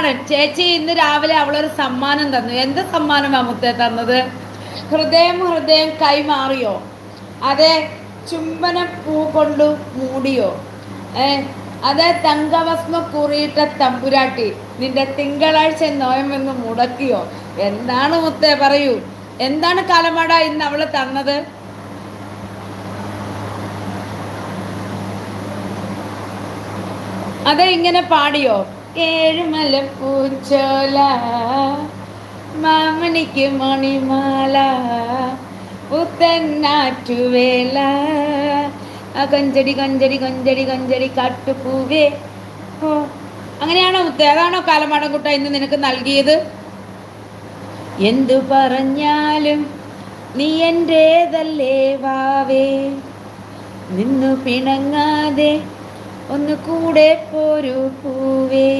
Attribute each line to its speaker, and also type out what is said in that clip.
Speaker 1: കൈമാറൻ. ചേച്ചി ഇന്ന് രാവിലെ അവളൊരു സമ്മാനം തന്നു. എന്ത് സമ്മാനമാണ് മുത്തേ തന്നത്? ഹൃദയം കൈമാറിയോ? അതെ ചുംബന പൂ കൊണ്ടു മൂടിയോ? അതെ തങ്കഭസ്മ കുറിയിട്ട തമ്പുരാട്ടി നിന്റെ തിങ്കളാഴ്ച നോയമെന്ന് മുടക്കിയോ? എന്താണ് മുത്തേ പറയൂ, എന്താണ് കാലമാട ഇന്ന് അവള് തന്നത്? അതെ ഇങ്ങനെ പാടിയോ? ഏഴുമല പൂച്ചോല മാമണിക്ക് മണിമാല പുത്തന്നാറ്റുവേല കൊഞ്ചടി കൊഞ്ചടി കൊഞ്ചടി കൊഞ്ചടി കാട്ടുപൂവേ. ഓ അങ്ങനെയാണോ മുത്തേ? അതാണോ കാലമാടൻകുട്ട ഇന്ന് നിനക്ക് നൽകിയത്? എന്തു പറഞ്ഞാലും നീ എൻ്റേതല്ലേ വാവേ, നിന്നു പിണങ്ങാതെ ഒന്ന് കൂടെ പോരൂ പൂവേ.